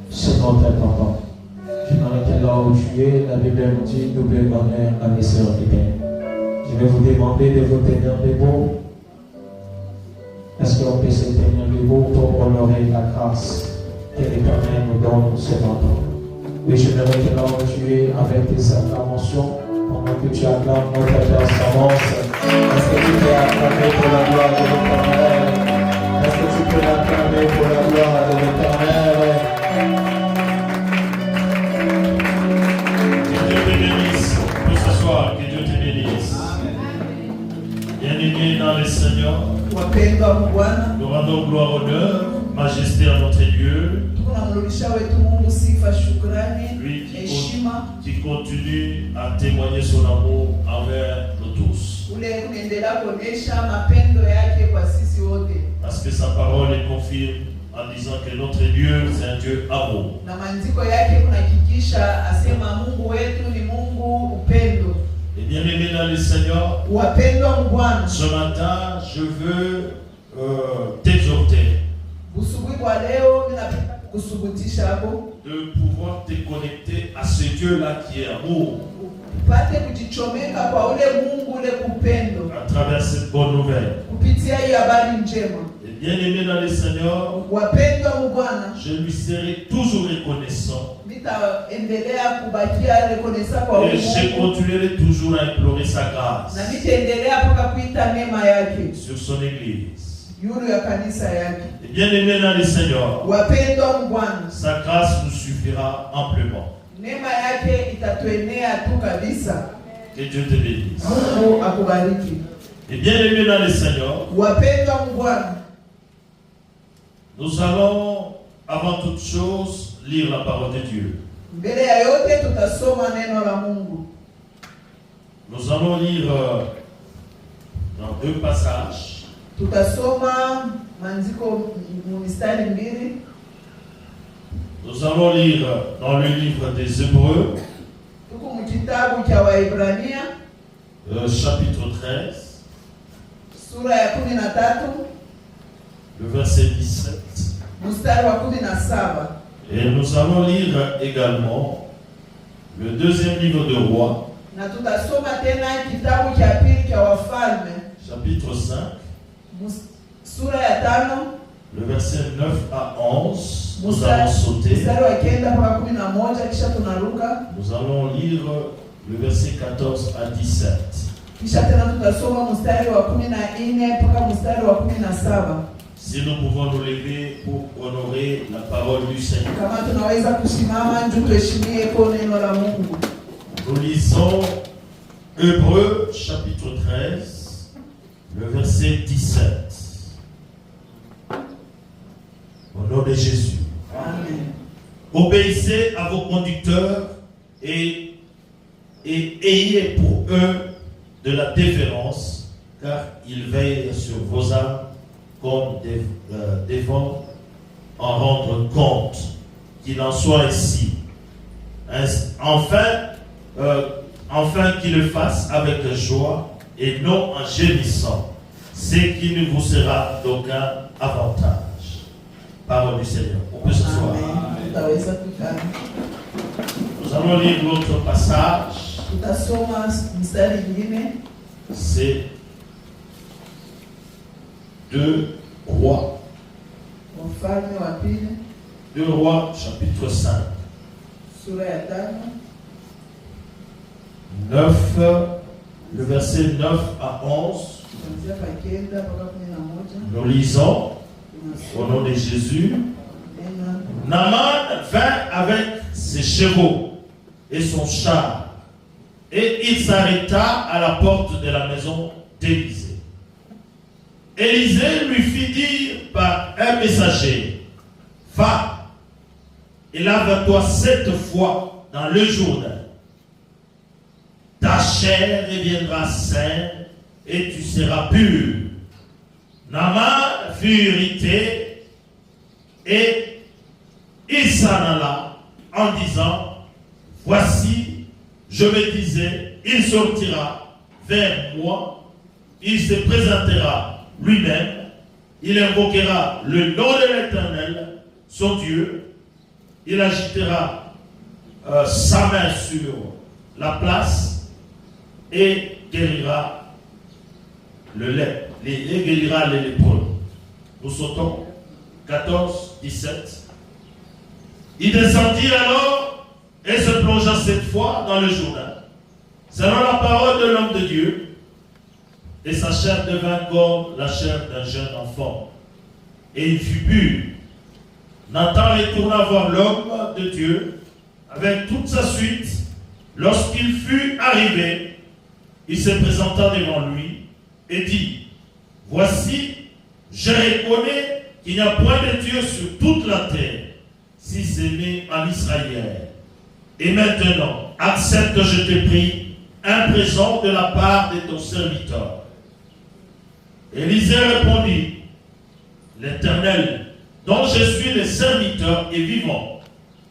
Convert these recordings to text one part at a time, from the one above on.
c'est notre papa. Je m'arrête là où tu es, la Bible nous dit double honneur à mes sœurs fidèles. Je vais vous demander de vous tenir debout. Est-ce qu'on peut se tenir debout pour honorer la grâce que l'Éternel nous donne ce matin? Oui, je m'arrête là où tu es avec tes acclamations. Pendant que tu acclames notre performance, est-ce que tu peux acclamer pour la gloire de l'Éternel? Est-ce que tu peux l'acclamer pour la gloire de l'Éternel? Que Dieu te bénisse pour ce soir, que Dieu te bénisse. Bien-aimés dans le Seigneur, nous rendons gloire, honneur, majesté à notre Dieu. Lui qui continue à témoigner son amour envers nous tous. Parce que sa parole est confirme en disant que notre Dieu, c'est un Dieu amour. Et bien aimé dans le Seigneur, ce matin, je veux t'exhorter de pouvoir te connecter à ce Dieu-là qui est amour. À travers cette bonne nouvelle. Et bien aimé dans le Seigneur, je lui serai toujours reconnaissant. Et je continuerai toujours à implorer sa grâce sur son église. Et bien aimé dans le Seigneur, sa grâce nous suffira amplement. Que Dieu te bénisse. Et bien aimé dans le Seigneur, nous allons avant toute chose lire la parole de Dieu. Nous allons lire dans deux passages. Nous allons lire dans le livre des Hébreux, chapitre 13, le verset 17. Et nous allons lire également le deuxième livre de Rois, chapitre 5, le verset 9 à 11. Nous allons sauter. Nous allons lire le verset 14 à 17. Si nous pouvons nous lever pour honorer la parole du Seigneur. Nous lisons Hébreux chapitre 13, le verset 17. Au nom de Jésus. Amen. Obéissez à vos conducteurs et ayez pour eux de la déférence, car ils veillent sur vos âmes comme devant en rendre compte. Qu'il en soit ainsi. Enfin qu'ils le fassent avec joie et non en gémissant, ce qui ne vous sera d'aucun avantage. Parole du Seigneur. On peut s'asseoir. Nous allons lire l'autre passage. C'est 2 Rois. 2 Rois, chapitre 5. 9, le verset 9 à 11. Nous lisons au nom de Jésus. Naaman vint avec ses chevaux et son char, et il s'arrêta à la porte de la maison d'Élisée. Élisée lui fit dire par un messager: va et lave-toi 7 fois dans le Jourdain. Ta chair deviendra saine et tu seras pur. Naaman fut irrité et il s'en alla en disant: voici, je me disais, il sortira vers moi, il se présentera lui-même, il invoquera le nom de l'Éternel, son Dieu, il agitera sa main sur la place et guérira le lait, et guérira l'épaule. Nous sautons 14, 17. Il descendit alors et se plongea cette fois dans le Jourdain, selon la parole de l'homme de Dieu, et sa chair devint comme la chair d'un jeune enfant. Et il fut pur. Nathan retourna voir l'homme de Dieu avec toute sa suite. Lorsqu'il fut arrivé, il se présenta devant lui et dit: voici, je reconnais qu'il n'y a point de Dieu sur toute la terre, si ce n'est en Israël. Et maintenant, accepte, je te prie, un présent de la part de ton serviteur. Élisée répondit: l'Éternel, dont je suis le serviteur, est vivant.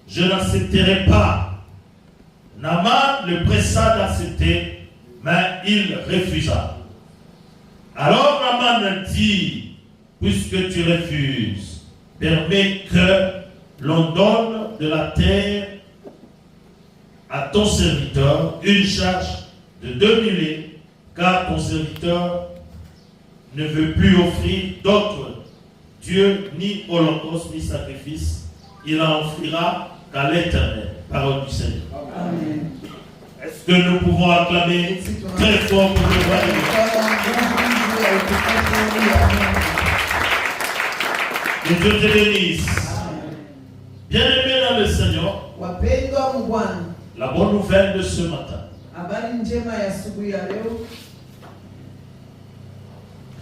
Je n'accepterai pas. Naaman le pressa d'accepter, mais il refusa. Alors Naaman dit: puisque tu refuses, permets que l'on donne de la terre à ton serviteur une charge de 2 mulets, car ton serviteur ne veut plus offrir d'autres dieux, ni holocauste, ni sacrifice. Il en offrira qu'à l'Éternel. Parole du Seigneur. Amen. Est-ce que nous pouvons acclamer très fort pour le roi de Dieu? Que Dieu te bénisse. Bien-aimé dans le Seigneur, la bonne nouvelle de ce matin: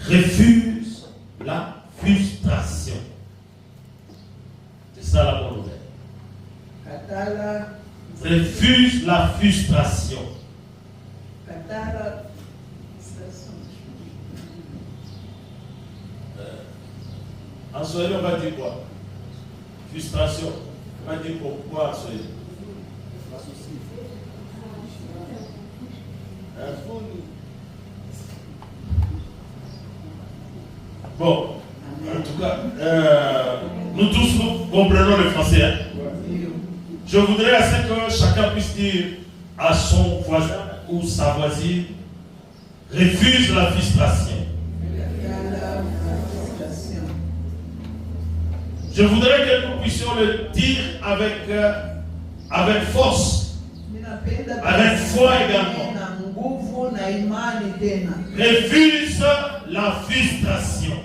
refuse la frustration. C'est ça la bonne nouvelle. Refuse la frustration. En Swahili, on va dire quoi? Frustration. On va dire pourquoi en Swahili? Bon, en tout cas, nous tous nous comprenons le français. Hein? Je voudrais à ce que chacun puisse dire à son voisin ou sa voisine: refuse la frustration. Je voudrais que nous puissions le dire avec force, avec foi également. Refuse la frustration.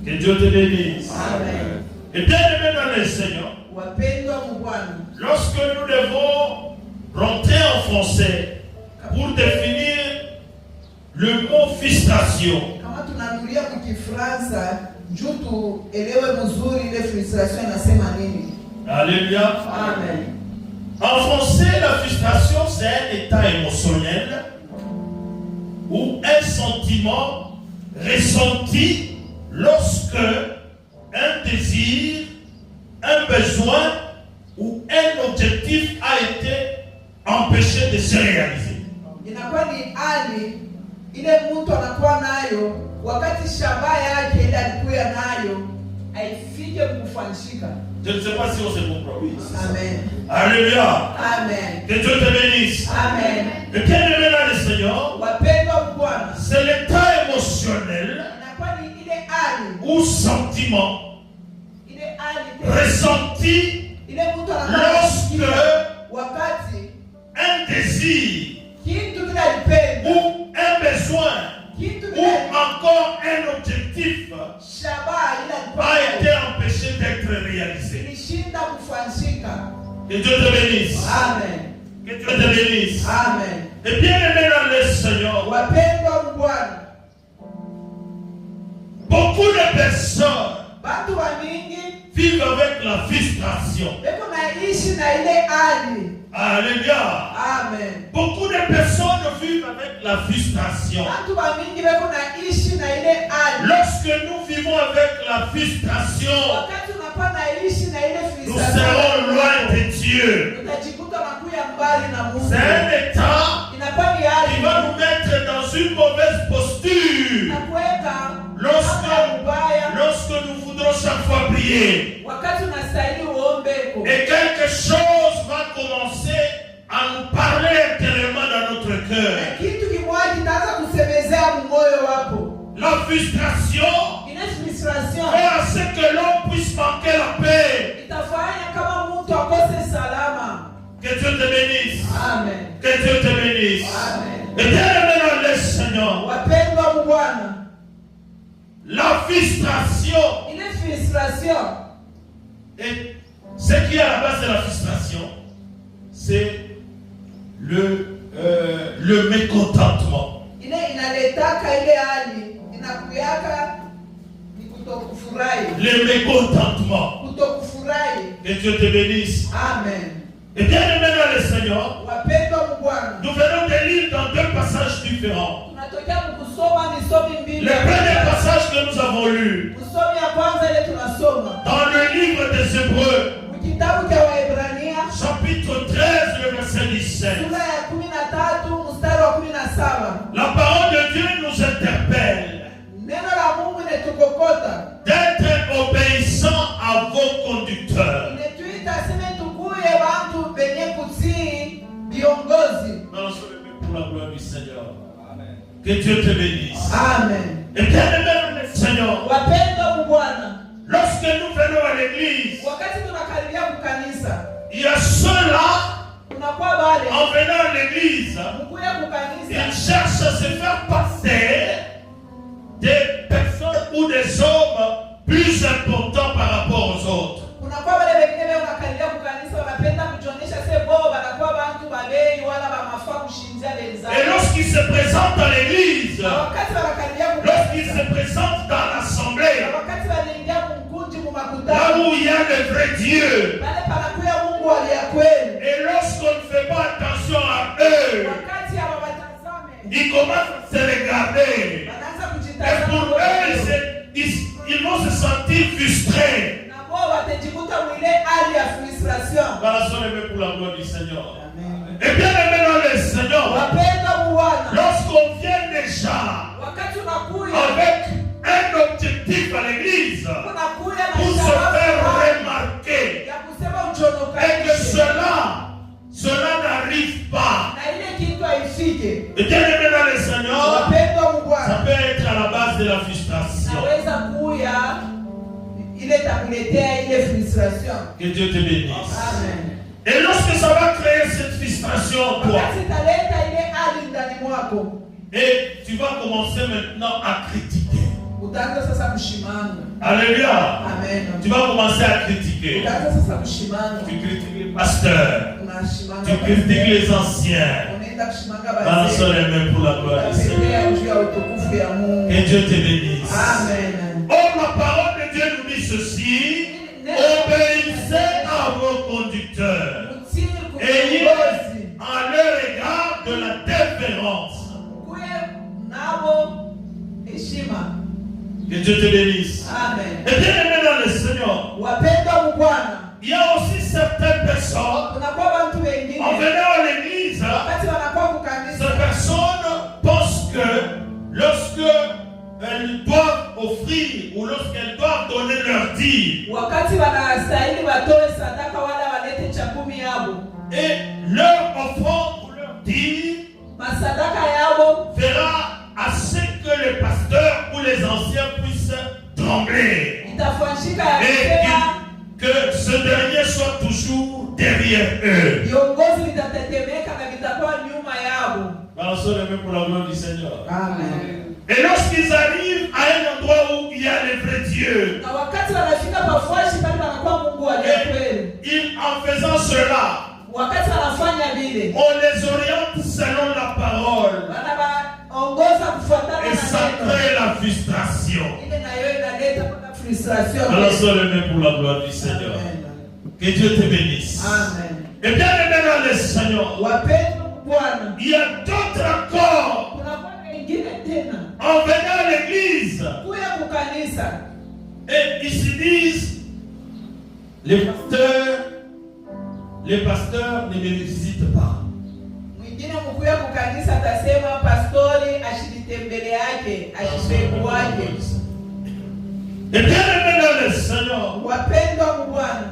Que Dieu te bénisse. Amen. Et bien aimé dans le Seigneur, lorsque nous devons rentrer en français pour définir le mot frustration, alléluia. Amen. En français, la frustration, c'est un état émotionnel ou un sentiment ressenti lorsque un désir, un besoin ou un objectif a été empêché de se réaliser. Je ne sais pas si on se comprend. Amen. Alléluia. Amen. Que Dieu te bénisse. Amen. Et bien aimé dans le Seigneur, c'est l'état émotionnel ou sentiment ressenti lorsque un désir ou un besoin ou encore un objectif a été empêché d'être réalisé. Que Dieu te bénisse. Amen. Que Dieu te bénisse. Amen. Et bien aimé dans le Seigneur, beaucoup de personnes vivent avec la frustration. Alléluia. Amen. Beaucoup de personnes vivent avec la frustration. Lorsque nous vivons avec la frustration, nous serons loin de Dieu. C'est un état qui va nous mettre dans une mauvaise posture. Lorsque nous voudrons chaque fois prier, prier. Et quelque chose va commencer à nous parler intérieurement dans notre cœur. La frustration fait à ce que l'on puisse manquer la paix. Que Dieu te bénisse. Amen. Que Dieu te bénisse. Amen. Et bien-aimé dans le Seigneur, la frustration, et ce qui est à la base de la frustration, c'est le mécontentement. Le mécontentement. Que Dieu te bénisse. Amen. Et bien aimé dans le Seigneur, nous venons de lire dans deux passages différents. Le premier passage que nous avons lu dans le livre des Hébreux, chapitre 13, le verset 17. La parole de Dieu nous interpelle d'être obéissant à vos conducteurs. Pour la gloire du Seigneur. Amen. Que Dieu te bénisse. Amen. Et bien aimé dans le Seigneur, lorsque nous venons à l'église, il y a ceux-là, en venant à l'église, ils cherchent à se faire passer des personnes ou des hommes plus importants par rapport aux autres. Et lorsqu'ils se présentent à l'église, lorsqu'ils se présentent dans l'assemblée, là où il y a le vrai Dieu, et lorsqu'on ne fait pas attention à eux, ils commencent à se regarder. Et pour eux, ils vont se sentir frustrés. Pour la gloire du Seigneur. Et bien aimé dans le Seigneur, lorsqu'on vient déjà avec un objectif à l'église pour se faire remarquer, et que cela n'arrive pas, et bien aimé dans le Seigneur, ça peut être à la base de la frustration. Que Dieu te bénisse. Amen. Et lorsque ça va créer cette frustration en toi, et tu vas commencer maintenant à critiquer. Alléluia. Amen. Tu vas commencer à critiquer. Tu critiques les pasteurs. Tu critiques les anciens. Balançons les mains pour la gloire du Seigneur. Que Dieu te bénisse. Amen. Or, la parole de Dieu nous dit ceci: obéissez à vos conducteurs. Ayez à leur égard de la déférence. Que Dieu te bénisse. Amen. Et bien aimé dans le Seigneur, il y a aussi certaines personnes, en venant à l'église, ces personnes pensent que lorsque elles doivent offrir ou lorsqu'elles doivent donner leur dîme, et leur offrande ou leur dîme fera à ce que les pasteurs ou les anciens puissent trembler, et que ce dernier soit toujours derrière eux. Balançons les mains pour la gloire du Seigneur. Amen. Et lorsqu'ils arrivent à un endroit où il y a le vrai Dieu, en faisant cela, on les oriente selon la parole. Et ça crée la frustration. Balançons les mains pour la gloire du Seigneur. Amen. Que Dieu te bénisse. Amen. Et bien aimé dans le Seigneur, il y a d'autres encore. En venant à l'église, et ils se disent: les pasteurs ne me visitent pas. Et bien aimé dans le Seigneur, Wapendwa mu Bwana,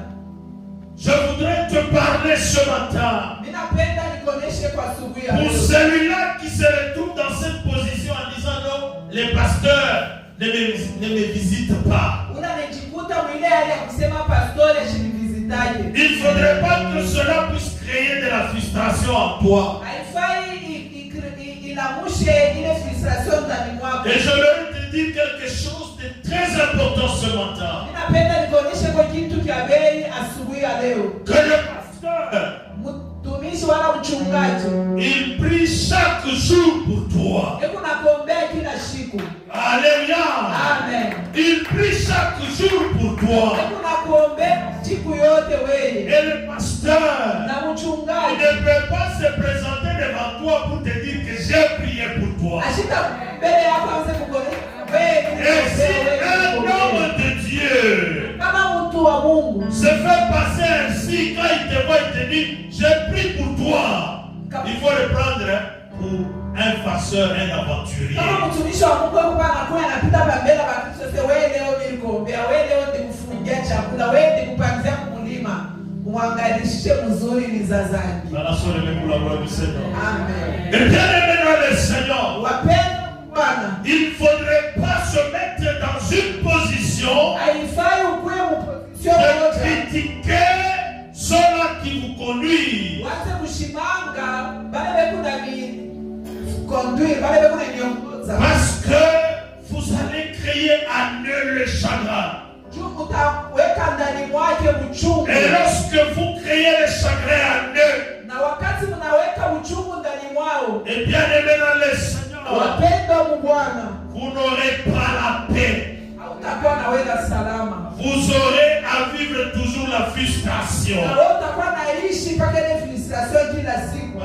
je voudrais te parler ce matin. ninapenda nikuoneshe kwa asubuhi ya Pour leo. celui-là qui se retrouve dans cette position en disant non, les pasteurs ne me visitent pas. Unanijikuta mwile hali ya kusema pastori ashinivizitaje. Il ne faudrait pas que cela puisse créer de la frustration en toi. Haifai ilamushe ile frustration ndani mwako. Et je veux te dire quelque chose de très important ce matin. Ninapenda nikuoneshe kwa kitu kia bei asubuhi ya leo. Que le pasteur, Mtumishi wala mchungaji, il prie chaque jour pour toi. hebu nakuombea kila siku. Alléluia. Amen. Il prie chaque jour pour toi. Hebu nakuombea siku yote wewe. Et le pasteur, Na il mchungaji ne peut pas se présenter devant toi pour te dire que j'ai prié pour toi. ashika mbele yako aanze kukuonesha Et si un wewe. homme de Dieu Kama mtu wa Mungu se fait passer ainsi, quand il te voit, il te dit, j'ai prié pour toi. Il faut le prendre pour un farceur, un aventurier. kama mtumishi wa Mungu yuko anakuwa anapita pembeni na Bakristo sasa, wewe leo mimi nikuombea, wewe leo nikufungia chakula, wewe nikupangia kumlima, muangalishe mzuri ni zazangi. Amen. Et bien aimé dans le Seigneur, Wapendwa Bwana, il ne faudrait pas se mettre dans une position haifai ukuwe mposition de moja. critiquer ceux-là qui vous conduisent. Wache kushimanga bale beku na mi conduire, bale beku na niongoza. Parce que vous allez créer en eux le chagrin. Juu utaweka ndani mwake uchungu. Et lorsque vous créez le chagrin en eux, Na wakati mnaweka uchungu ndani mwao, et bien aimé dans le Seigneur, wapendwa mu Bwana, vous n'aurez pas la paix. hautakuwa naweka salama. Vous aurez à vivre toujours la frustration. Na wewe utakuwa naishi mpaka ile frustration kila siku.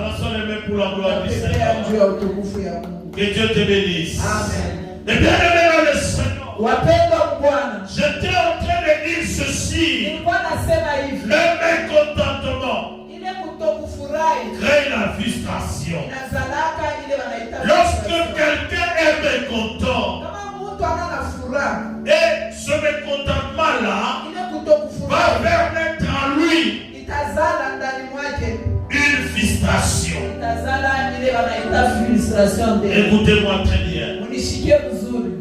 Pour la gloire du Pepea Seigneur. juu ya utukufu ya Mungu. Que Dieu te bénisse. Amen. Et bien aimé dans le Seigneur, Wapendwa mu Bwana, j'étais en train de dire ceci. nilikuwa nasema hivi, Le mécontentement ile kutokufurahi crée la frustration. inazalaka ile wanaita Lorsque frustration. quelqu'un est mécontent, Kama mtu ana na furaha, et ce mécontentement-là ile va kutokufurahi faire naître en lui itazala ndani mwake, une frustration. itazala ile wanaita frustration ndio. Écoutez-moi très bien. Unishikie vizuri.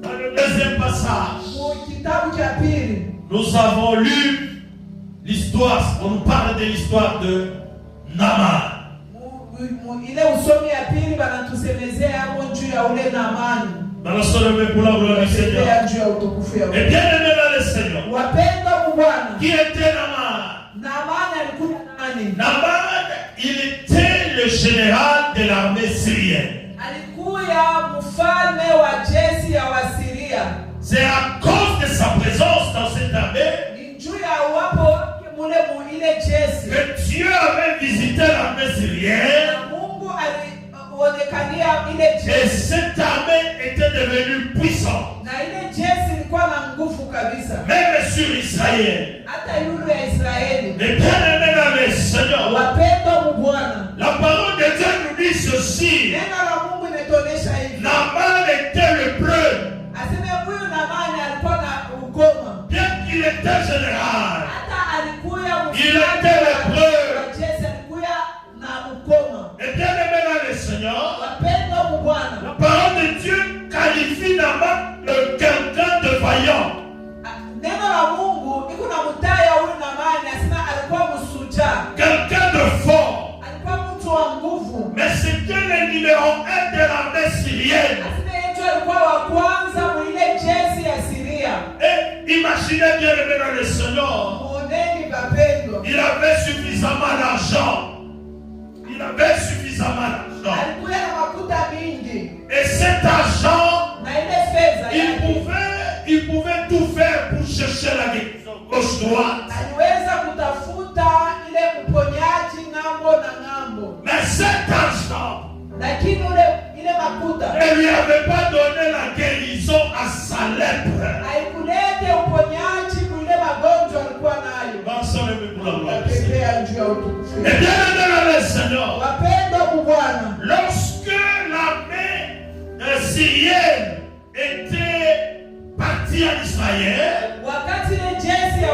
Dans le deuxième passage, Mu kitabu cha pili nous avons lu l'histoire, on nous parle de l'histoire de Naaman. ile usomi ya pili banatusemezea hapo juu ya ule Naamani. Dans le sommet pour la gloire du Seigneur. Pepea juu ya utukufu ya Et Mungu. bien aimé dans le Seigneur. Wapendwa mu Bwana, Qui était Naaman? Naamani alikuwa nani? Naaman, il était le général de l'armée syrienne. Alikuwa mfalme wa jeshi ya Wasiria. C'est à cause de sa présence dans cette armée Ni juu ya uwapo wake mule mu ile jeshi. que Dieu avait visité l'armée syrienne. Na Mungu alionekania ile Et jeshi. cette armée était devenue puissante. Na ile jeshi ilikuwa na nguvu kabisa. Même sur Israël. Hata yule ya Israeli. Et bien aimé dans le Seigneur. Wapendwa mu Bwana, La parole de Dieu nous dit ceci. neno la Mungu imetuonesha hivi. Naaman était le preux. Aseme huyu Naamani alikuwa na ukoma. Bien qu'il était général. Hata alikuwa Il était lépreux. wa jeshi, alikuwa na ukoma. Et bien aimé dans le Seigneur. Wapendwa mu Bwana, La parole de Dieu qualifie Naaman de quelqu'un de vaillant. neno la Mungu iko na mtaya huyu Naamani, asema alikuwa msujaa, Quelqu'un de fort. alikuwa mtu wa nguvu. Mais c'était le numéro 1 de l'armée syrienne. Asema yeye alikuwa wa kwanza mu ile jeshi ya Siria. Et imaginez bien aimé dans le Seigneur. Muoneni bapendwa, Il avait suffisamment d'argent. Il avait suffisamment d'argent. alikuwa na makuta mingi Et cet argent, na ile fedha il pouvait tout faire pour chercher la guérison gauche-droite. aliweza kutafuta ile uponyaji ng'ambo na ng'ambo, Mais cet argent lakini ile makuta ne lui avait pas donné la guérison à sa lèpre. haikulete uponyaji kuile magonjwa alikuwa nayo. Pepea juu ya utukufu. Et bien aimé dans le Seigneur, Wapendwa mu Bwana, lorsque l'armée syrienne était partie en Israël, wakati ile jeshi ya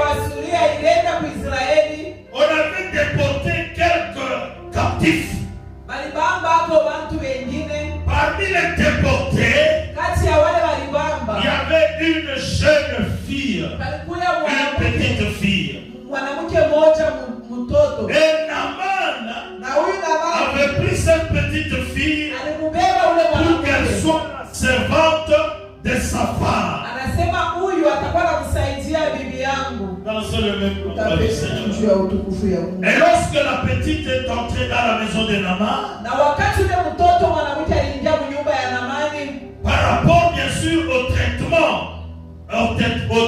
yangu Dansons le même pour toi, utapenda Seigneur. juu ya utukufu ya Mungu. Et lorsque la petite est entrée dans la maison de Naaman, Na wakati ule mtoto mwanamke aliingia nyumba ya Naamani, par rapport bien sûr au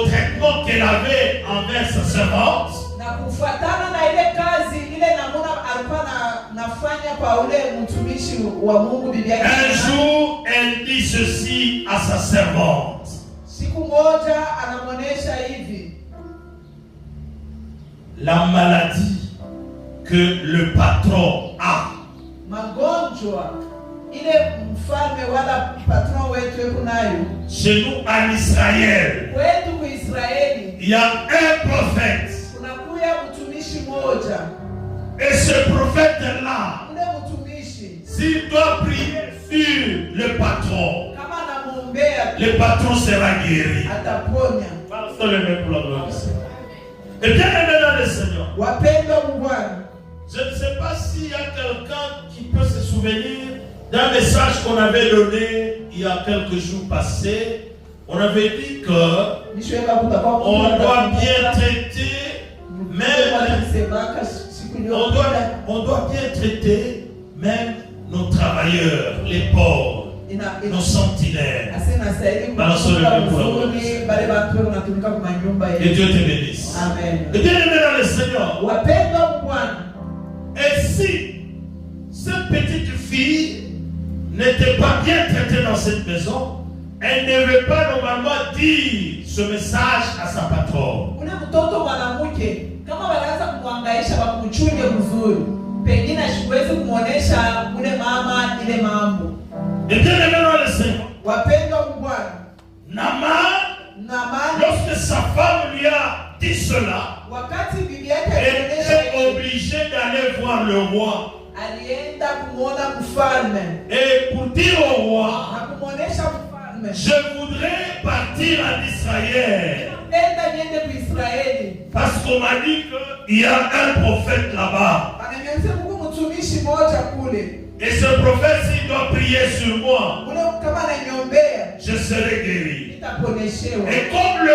traitement qu'elle avait envers sa servante, na kufuatana na ile kazi ile Naamani alikuwa nafanya kwa ule mtumishi wa Mungu bibi yake. un jour elle dit ceci à sa servante. Siku moja anamuonesha hivi, la maladie que le patron a, magonjwa ile mfalme wala patron wetu yuko nayo chez nous en Israël, wetu kwa Israeli, il y a un prophète. kunakuya mtumishi moja. Et ce prophète-là, Ule mtumishi s'il doit prier sur le patron, kama anamuombea le patron sera guéri. ataponya. Passons le même pour la gloire du Seigneur. Et bien aimé dans le Seigneur, Wapendwa Bwana, je ne sais pas s'il y a quelqu'un qui peut se souvenir d'un message qu'on avait donné il y a quelques jours passés. On avait dit que nishweka kutakuwa on doit bien traiter, même on doit bien traiter même nos travailleurs, les pauvres, nos sentinelles. Que Dieu te bénisse. Amen. Et bien aimé dans le Seigneur. Wapendwa Bwana, Et si cette petite fille n'était pas bien traitée dans cette maison, elle ne devait pas normalement dire ce message à sa patronne. ule mtoto mwanamke kama wanaanza kumwangaisha wakumchunge mzuri, pengine asiwezi kumuonesha ule mama ile mambo. Et bien aimé dans le Seigneur. Wapendwa Bwana, Naaman, lorsque sa femme lui a dit cela, wakati bibi yake elle était obligée d'aller voir le roi. alienda kumuona mfalme Et pour dire au roi, na kumuonesha mfalme, je voudrais partir en Israël. enda niende ku Israeli, Parce qu'on m'a dit qu'il y a un prophète là-bas. ananiambia Mungu mtumishi moja kule, Et ce prophète, s'il doit prier sur moi, ule kama ananiombea je serai guéri. nitaponeshewa. Et comme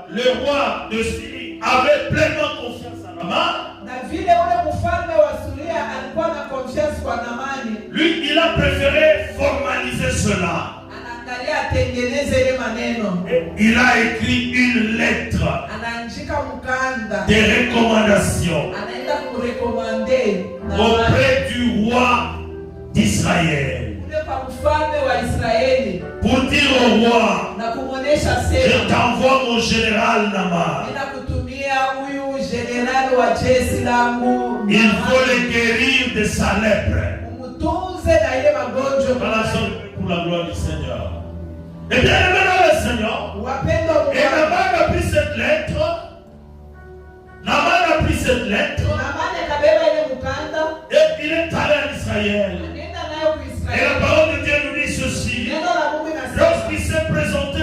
le roi de Syrie avait pleinement confiance en Naaman, Na vile ule mfalme wa Suria alikuwa na confiance kwa Naamani, lui, il a préféré formaliser cela. anaangalia atengeneze ile maneno, Il a écrit une lettre anaandika mkanda, de recommandation anaenda kurekomande auprès du roi d'Israël ule kwa mfalme wa Israeli pour dire au roi, na kumuonesha je sema, t'envoie mon général Naaman. ninakutumia huyu generali wa jeshi langu, Il faut le guérir de sa lèpre. umutunze na ile magonjwa. Voilà pour la gloire du Seigneur. Et bien aimé dans le Seigneur, Wapendwa et Bwana, Naaman a pris cette lettre. Naaman a pris cette lettre Naamani akabeba ile mkanda, et il est allé en Israël. anaenda nayo ku Et la Israeli. parole de Dieu nous dit ceci. Neno la Mungu linasema Lorsqu'il s'est présenté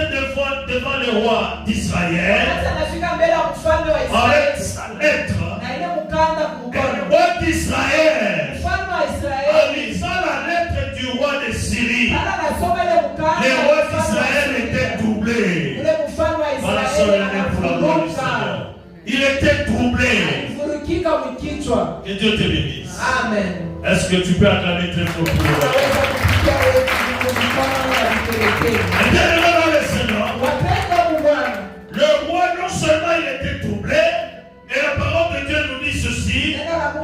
devant le roi d'Israël sasa anafika mbele ya mfalme wa avec Israeli sa lettre, na ile mkanda et le kumkono. roi d'Israël, Mfalme wa en Israeli lisant la lettre du roi de Syrie, ana nasoma ile mkanda, le roi d'Israël était troublé. ule mfalme wa Voilà Israeli solennel pour la gloire du anafunguka, Seigneur. Il était troublé. alivurukika mkichwa. Que Dieu te bénisse. Amen. Est-ce que tu peux acclamer très fort pour le roi? Unaweza kupigia wewe mkono na vigelegele. Et bien aimé dans le Seigneur, Wapendwa Bwana, le roi non seulement il était troublé, et la parole de Dieu nous dit ceci,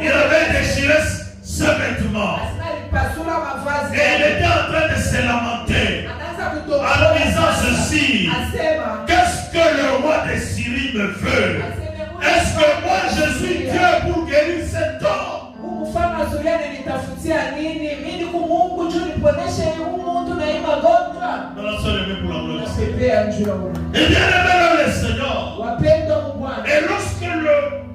il avait déchiré ses vêtements. asema alipasula mavazi Et il yake. était en train de se lamenter Anaanza en kutoka disant ceci. asema, Qu'est-ce que le roi de Syrie me veut? Est-ce que moi je suis Dieu pour guérir cet homme? Huu mfalme wa Suria nilitafutia nini? Mimi ni Mungu juu niponeshe huyu mtu na hii magonjwa. Dans la seule aimée pour la gloire. Nasepea njoo ya Mungu. Et bien aimé dans le Seigneur. Wapendwa Bwana, Et lorsque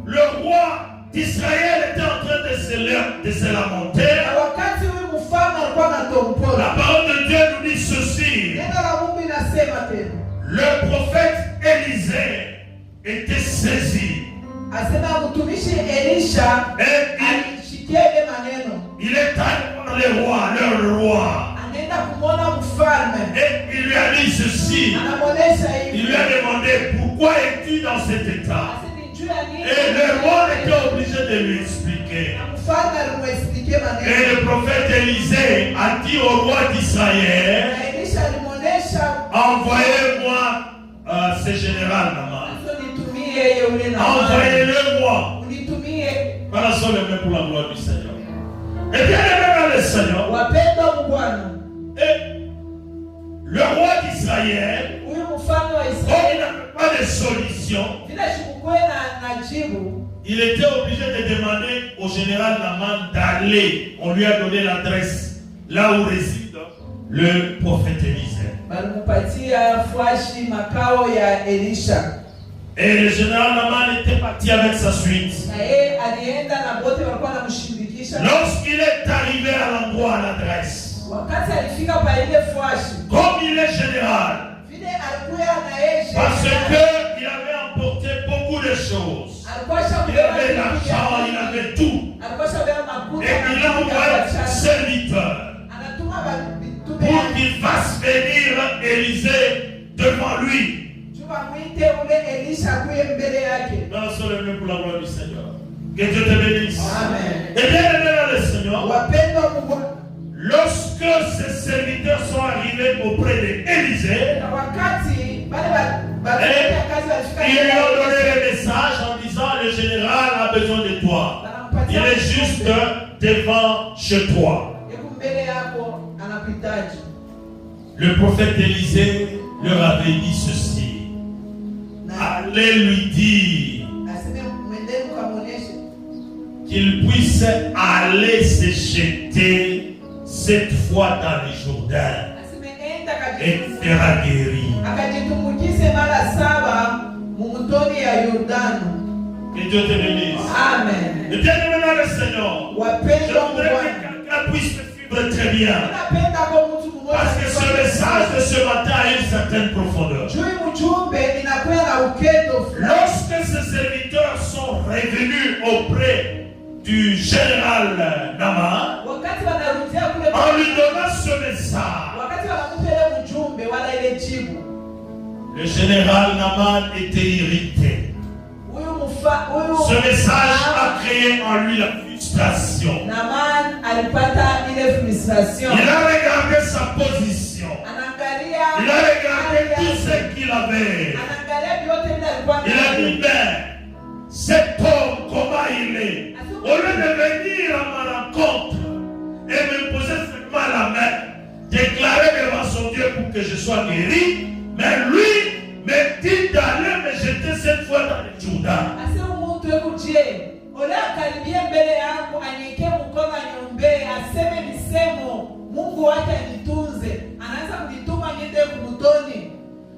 le roi d'Israël était en train de se lamenter, na wakati huyu mfalme alikuwa la anatompola, parole de Dieu nous dit ceci. neno la Mungu linasema tena, Le prophète Élisée était saisi. asema mtumishi Elisha Et alishikia ile maneno, il est allé voir le roi. anaenda kumwona mfalme, Et il lui a dit ceci. anamuonesha Il hivi, lui a demandé, pour pourquoi es-tu dans cet état? Et le roi était obligé de lui expliquer. Et le prophète Élisée a dit au roi d'Israël, envoyez-moi ce général Naman. Envoyez-le-moi. Voilà sont les mains pour la gloire du Seigneur. Et bien aimé dans le Seigneur. Et le roi d'Israël, comme il n'avait pas de solution, il était obligé de demander au général Naman d'aller. On lui a donné l'adresse là où réside le prophète Élisée. Et le général Naman était parti avec sa suite. Lorsqu'il est arrivé à l'endroit, à l'adresse, comme il est général, parce qu'il avait emporté beaucoup de choses, il avait l'argent, il avait tout, et il a envoyé ses serviteurs pour qu'il fasse venir Élisée devant lui. Dans son nom pour la gloire du Seigneur. Que Dieu te bénisse. Amen. Et bien aimé dans le Seigneur, lorsque ces serviteurs sont arrivés auprès d'Élisée, ils lui ont donné le message en disant le général a besoin de toi. Il est juste devant chez toi. Le prophète Élisée leur avait dit ceci. Allez lui dire qu'il puisse aller se jeter cette fois dans le Jourdain et sera guéri. Que Dieu te bénisse. Amen. Et bien aimé dans le Seigneur, je voudrais que quelqu'un puisse me suivre très bien. Parce que ce message de ce matin a une certaine profondeur. Lorsque ces serviteurs sont revenus auprès du général Naman, en lui donnant ce message, le général Naman était irrité. Ce message a créé en lui la frustration. Il a regardé sa position. Il a regardé tout ce qu'il avait. Il a dit, mais cet homme, comment il est? Au lieu de venir à ma rencontre et me poser seulement la main, déclarer devant son Dieu pour que je sois guéri, mais lui me dit d'aller me jeter cette fois dans le Jourdain.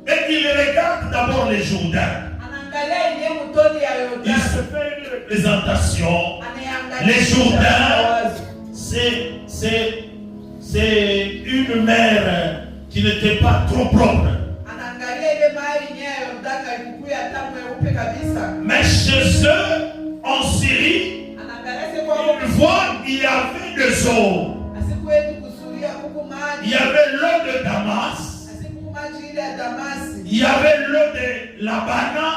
Et il regarde d'abord les Jourdains. Il se fait une représentation. Les Jourdains, c'est une mer qui n'était pas trop propre. Mais chez eux, en Syrie, une fois, il y avait des eaux. Il y avait l'eau de Damas. Il y avait l'eau de Labana.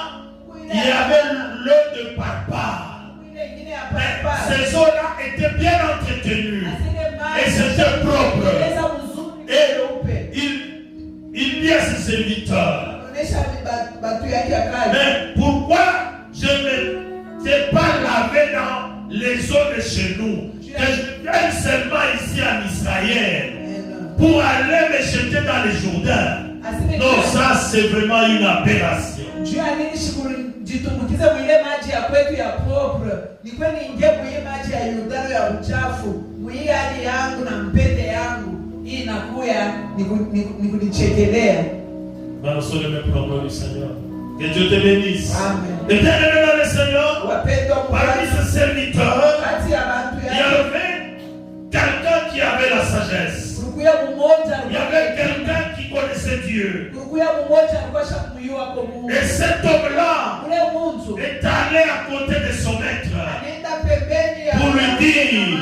Il y avait l'eau de Parpar. Ces eaux-là étaient bien entretenues. Et c'était propre. Et il dit à ses serviteurs, mais pourquoi je ne t'ai pas lavé dans les eaux de chez nous, que je vienne seulement ici en Israël pour aller me jeter dans les Jourdains? Non, ça c'est vraiment une aberration. Dans le problème du Seigneur. Que Dieu te bénisse. Amen. Et bien aimé dans le Seigneur, parmi ses serviteurs, il y avait quelqu'un qui avait la sagesse. Il y avait quelqu'un qui connaissait Dieu. Et cet homme-là est allé à côté de son maître pour lui dire,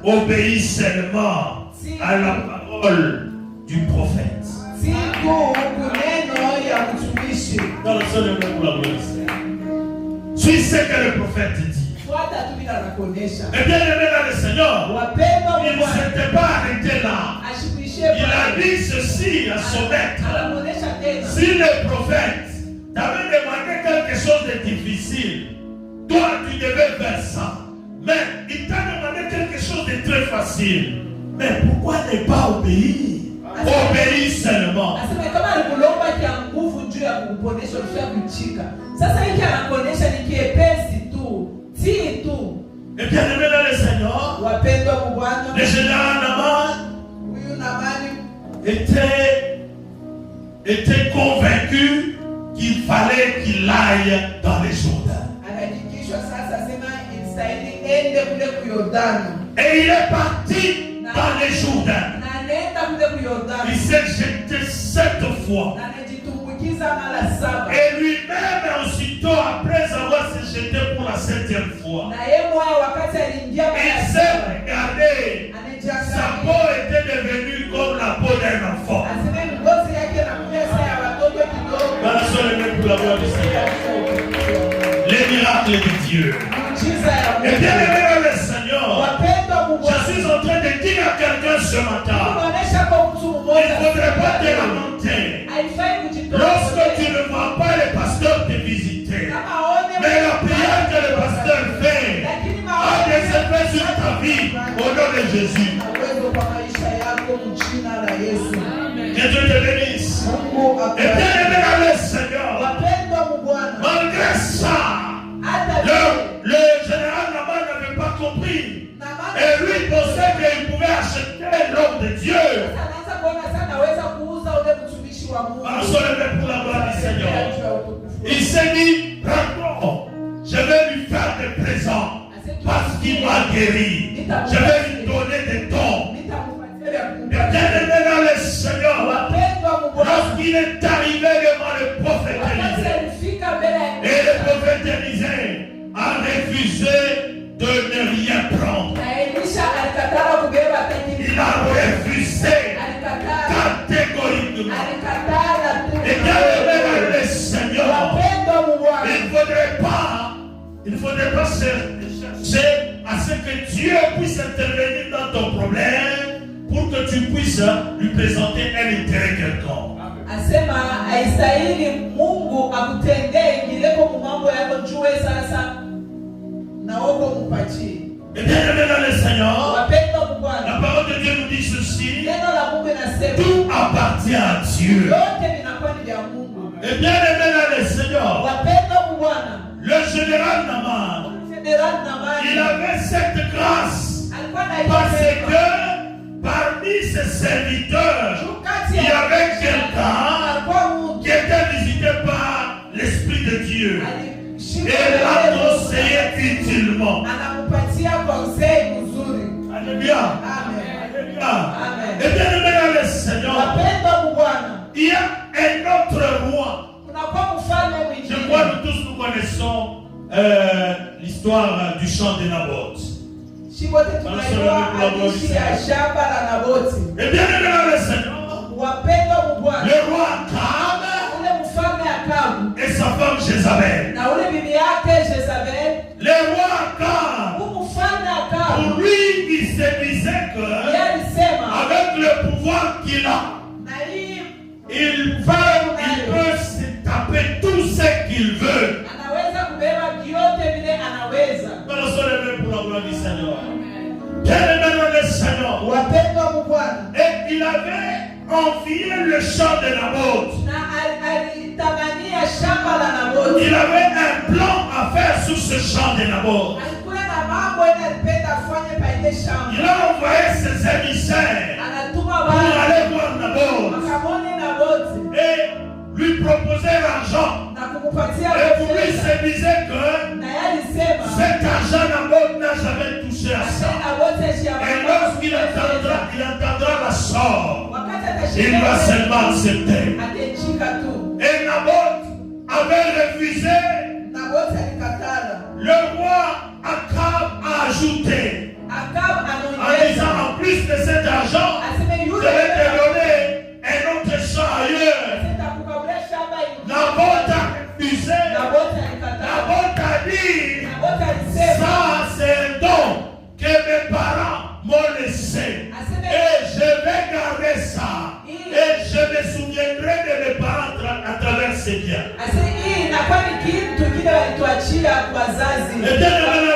obéis seulement à la parole du prophète. Dans le Suis ce que le prophète dit. Et bien aimé dans le Seigneur, il ne s'était pas arrêté là. Il a dit ceci à son maître. Si le prophète t'avait demandé quelque chose de difficile, toi tu devais faire ça. Mais il t'a demandé quelque chose de très facile. Mais pourquoi ne pas obéir? Obéis seulement. Et bien aimé dans le Seigneur, le général Naman était convaincu qu'il fallait qu'il aille dans les Jourdains. Et il est parti dans les Jourdains. Il s'est jeté 7 fois. Et lui-même, aussitôt après avoir se jeté pour la 7e fois, il s'est regardé. Sa peau était devenue comme la peau d'un enfant. Les miracles de Dieu. Et bien aimé dans le Seigneur, je suis en train de dire à quelqu'un ce matin, il ne faudrait pas te lamenter lorsque tu ne vois pas le pasteur te visiter. Mais la prière que le pasteur fait a des effets sur ta vie au nom de Jésus. Que Dieu te bénisse. Et bien aimé dans le Seigneur, malgré ça, le général Naman n'avait pas compris. Et lui pensait qu'il pouvait acheter l'homme de Dieu. Pour la gloire du Seigneur. Il s'est dit, pardon, je vais lui faire des présents parce qu'il m'a guéri. Je vais lui donner des dons. Et bien aimé dans le Seigneur, lorsqu'il est arrivé devant le prophète Élisée, et le prophète Élisée a refusé de ne rien prendre. Il a refusé catégoriquement. Et bien aimé dans le Seigneur, il ne faudrait pas chercher à ce que Dieu puisse intervenir dans ton problème pour que tu puisses lui présenter un intérêt quelconque. Asema haistahili Mungu akutendee ingileko mambo yako jue sasa na wako mpatie. Et bien aimé dans le Seigneur, la parole de Dieu nous dit ceci: tout appartient à Dieu. Et bien aimé dans le Seigneur, le général Naman, il avait cette grâce parce que parmi ses serviteurs, il y avait quelqu'un qui était visité par l'Esprit de Dieu et l'a conseillé utilement. Alléluia. Amen. Et bien aimé dans le Seigneur, il y a un autre roi. Je crois que tous nous connaissons l'histoire du champ de Naboth. Et bien aimé dans le Seigneur, le roi Akab et sa femme Jézabel. Le roi Akab, pour lui, il se disait que avec le pouvoir qu'il a, il peut se taper tout ce qu'il veut. Pour la gloire du Seigneur. Bien aimé dans le Seigneur. Et il avait envié le champ de Naboth. Il avait un plan à faire sur ce champ de Naboth. Il a envoyé ses émissaires pour aller voir Naboth et lui proposer l'argent. Et pour lui, se disait que cet argent Naboth n'a jamais touché à ça. Et lorsqu'il entendra la sorte, il va seulement accepter. Et Naboth avait refusé. Le roi Akab a ajouté en disant, en plus de cet argent, je vais te donner un autre champ ailleurs. Naboth a refusé. Naboti alikataa. Nabot a dit, Naboti alisema, ça c'est un don que mes parents m'ont laissé. Et je vais garder ça. Et je me souviendrai de mes parents à travers ces biens. hii inakuwa ni kitu kile walituachia wazazi. Et bien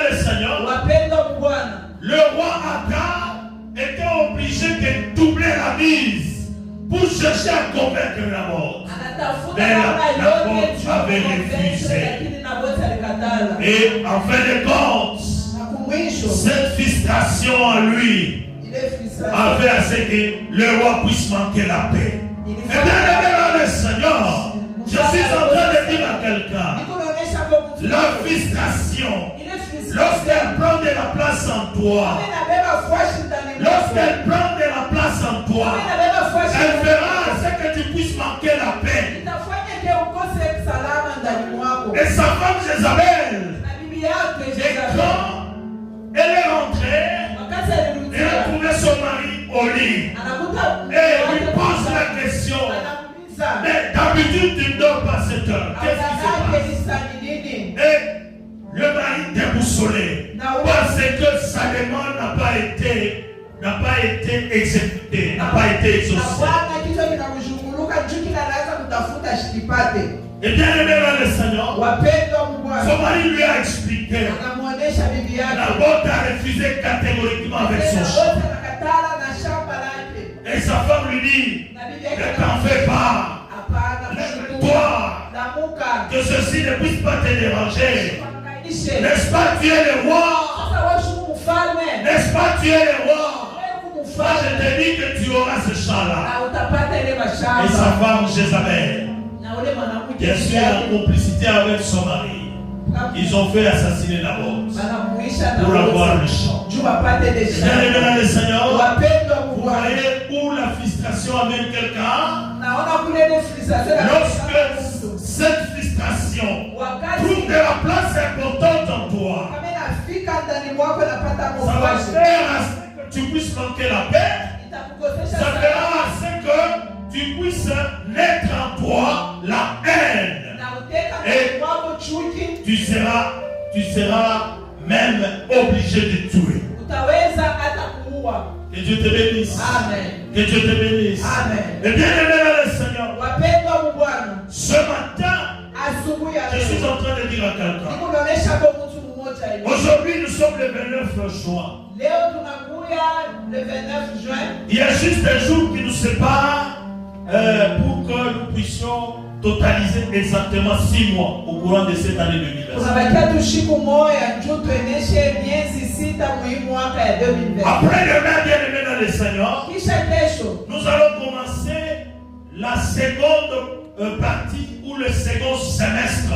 le Seigneur, Wapendwa Bwana, le roi Agar était obligé de doubler la mise pour chercher à convaincre Naboth. anatafuta Mais namna yote Naboth avait refusé. lakini Naboti alikatala. Et en fin de compte, Na kumwisho cette frustration en lui ile frustration avait à ce que le roi puisse manquer la paix. Et bien le Seigneur, je suis en train de dire à quelqu'un, nikuonyesha kwa mtu la frustration, ile frustration lorsqu'elle prend de la place en toi, inabeba fuashi ndani mwako. lorsqu'elle prend de la place en toi, Inabeba fuashi elle ndani fera mwako. ce que tu puisses manquer la paix. Itafanya ke ukose salama ndani mwako. Et sa femme Jézabel, Na bibi yake et Jezabeli, quand elle est rentrée, wakati elle a alirudia trouvé son mari au lit. anakuta Et lui pose la question, anamuuliza mais d'habitude tu ne dors pas à cette heure. Qu'est-ce qui se auzanake passe? Lisa ni nini? Et le mari déboussolé, parce que sa demande n'a pas été exécutée, n'a pas été Na exaucée. Bwana kichwa kinamzunguluka juu kila anaanza kutafuta shikipate. Et bien aimé dans le Seigneur, Wapendwa son Bwana, mari lui a expliqué. anamuonesha bibi yake. Naboth a refusé catégoriquement avec son Tena champ. wote anakatala na shamba lake. Et sa femme lui dit, Na bibi ne yake t'en fais pas. hapana, Lève-toi, Namuka. que ceci ne puisse pas te déranger. Mwangaishe. N'est-ce pas, tu es le roi? Sasa wewe shuku mfalme. N'est-ce pas, tu es le roi? Wewe Moi, kumfalme. je te dis que tu auras ce champ-là. Na utapata ile Et sa mashamba. femme Jézabel, Na ule mwanamke bien sûr, en complicité avec son mari, ils ont fait assassiner Naboth wanamuisha pour na avoir le champ. juu wapate ile Bien aimé shamba. dans le Seigneur, Wapendwa vous Bwana, voyez où la frustration amène quelqu'un. naona kule ile frustration na Lorsque cette frustration trouve de wakati la place importante en toi, kama inafika ndani mwako napata ça va mwashi faire à ce que tu puisses manquer la paix. itakukosesha Ça fera sana à ce que tu puisses naître en toi la haine. na uteka Et ndani mwako chuki, Tu seras même obligé de tuer. utaweza hata kuua. Que Dieu te bénisse. Amen. Que Dieu te bénisse. Amen. Et bien aimé dans le Seigneur, Wapendwa Bwana, ce matin, asubuhi ya je suis leo en train de dire à quelqu'un. nikuonyesha kwa mtu mmoja hivi. Aujourd'hui, nous sommes le 29 juin. Leo tunakuya le 29 juin. Il y a juste un jour qui nous sépare pour que nous puissions totaliser exactement 6 mois au courant de cette année 2020. Tunabakia tu siku moja njoo tueneshe miezi 6 muhimu mwaka ya 2020. Après demain, bien aimé dans le Seigneur, Kisha kesho nous allons commencer la seconde partie ou le second semestre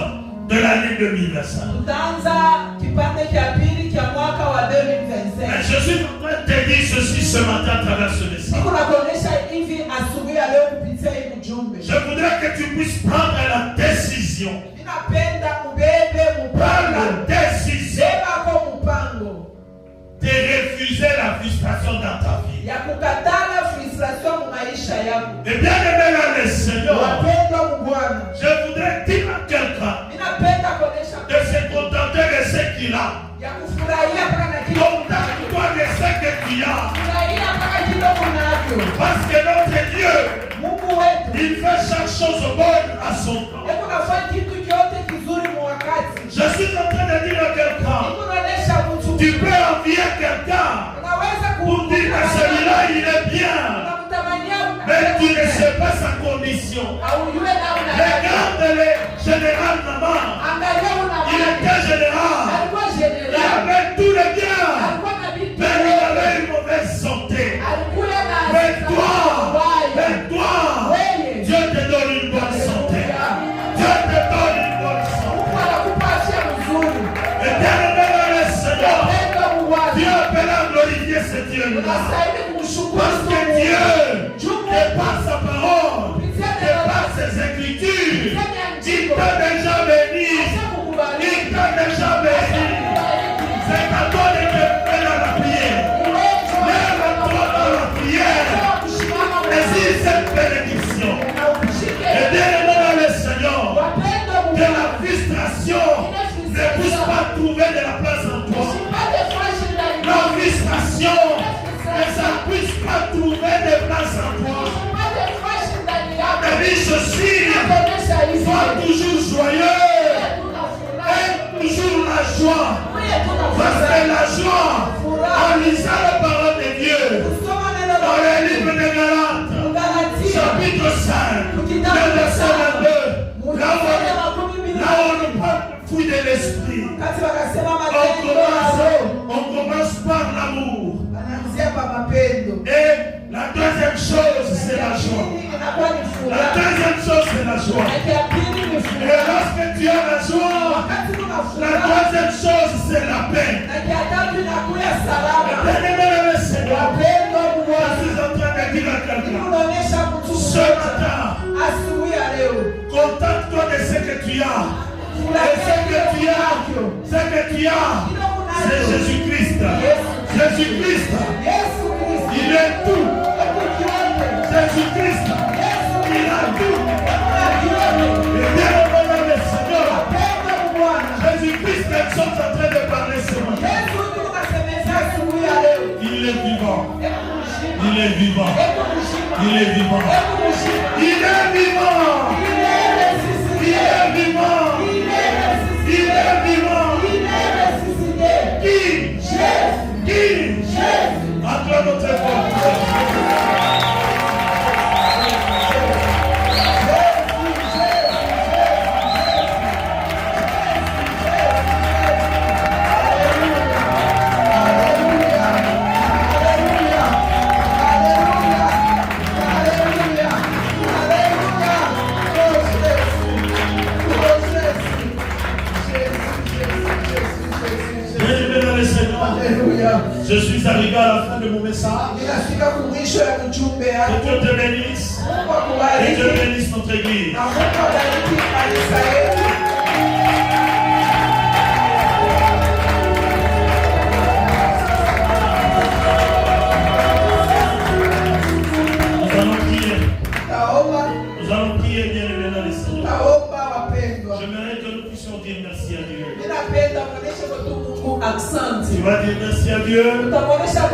de l'année 2025. tutaanza kipande cha pili cha mwaka wa 2025. Et je suis en train de te dire ceci ce matin à travers ce message. Niko nakuonyesha hivi asubuhi ya leo kupitia hii ujumbe. Je voudrais que tu puisses prendre la décision. Ninapenda ubebe Prendre mpango. la décision Beba kwa mpango de refuser la frustration dans ta vie. ya kukatala frustration mu maisha yako. Et bien aimé dans le Seigneur, Wapendwa Bwana, je voudrais dire à quelqu'un ninapenda kuonesha de se contenter de ce qu'il a. ya kufurahia mpaka na kile Contente-toi de ce que tu as. kufurahia mpaka kile unavyo. Parce que notre Dieu, Mungu wetu il fait chaque chose bonne à son temps. hebu nafanya kitu chote kizuri mu wakati. Je suis en train de dire à quelqu'un, Nikuonesha mtu tu peux envier quelqu'un unaweza pour dire que celui-là il est bien, unamtamania mais tu ne sais pas sa condition. au yule namna yake. Regarde le général Naman, Angalia una il était général, alikuwa il general, avait tout le bien, alikuwa na vitu mais il avait une mauvaise santé. alikuwa na Mais toi, wewe Dieu te donne une bonne santé. Dieu te donne une bonne santé. Mungu anakupa afya nzuri. Et bien aimé dans le Seigneur, Penda Mungu. Dieu peut la glorifier ce Dieu-là. Unastahili kumshukuru Parce que Mungu. Dieu, de par sa parole, de par ses écritures, il t'a déjà béni. Il t'a déjà béni. C'est à toi de te faire à la prière. Lève-toi dans la prière. Et si cette bénédiction, et bien aimé dans le Seigneur, que la vie frustration ne puisse pas trouver de la place en toi. La frustration ne puisse pas trouver de place en toi. Mais ceci, sois toujours joyeux et toujours la joie. Parce que la joie, en lisant la parole de Dieu, dans le livre de Galates, chapitre 5, le verset 22, là où on parle de fruit de l'esprit, on commence par l'amour. Et la deuxième chose, c'est la joie. La deuxième chose, c'est la joie. Et lorsque tu as la joie, la deuxième chose, c'est la paix. Bien-aimé Seigneur, je suis en train de dire à quelqu'un, ce matin, contente-toi de ce que tu as. Et ce que tu as, c'est Jésus-Christ. Jésus-Christ, il est tout. Jésus-Christ, il a tout. Et bien, le Seigneur, Jésus-Christ, nous sommes en train de parler ce matin. Il est vivant. Il est vivant. Il est vivant. Il est vivant. Il est vivant. Il est vivant. Qui? Acclame notre voix. Je suis arrivé à la fin de mon message. Que Dieu te bénisse. Et Dieu bénisse notre église. Nous allons prier. Nous allons prier, bien-aimés dans les Seigneur. J'aimerais que nous puissions dire merci à Dieu. Tu vas dire merci à Dieu.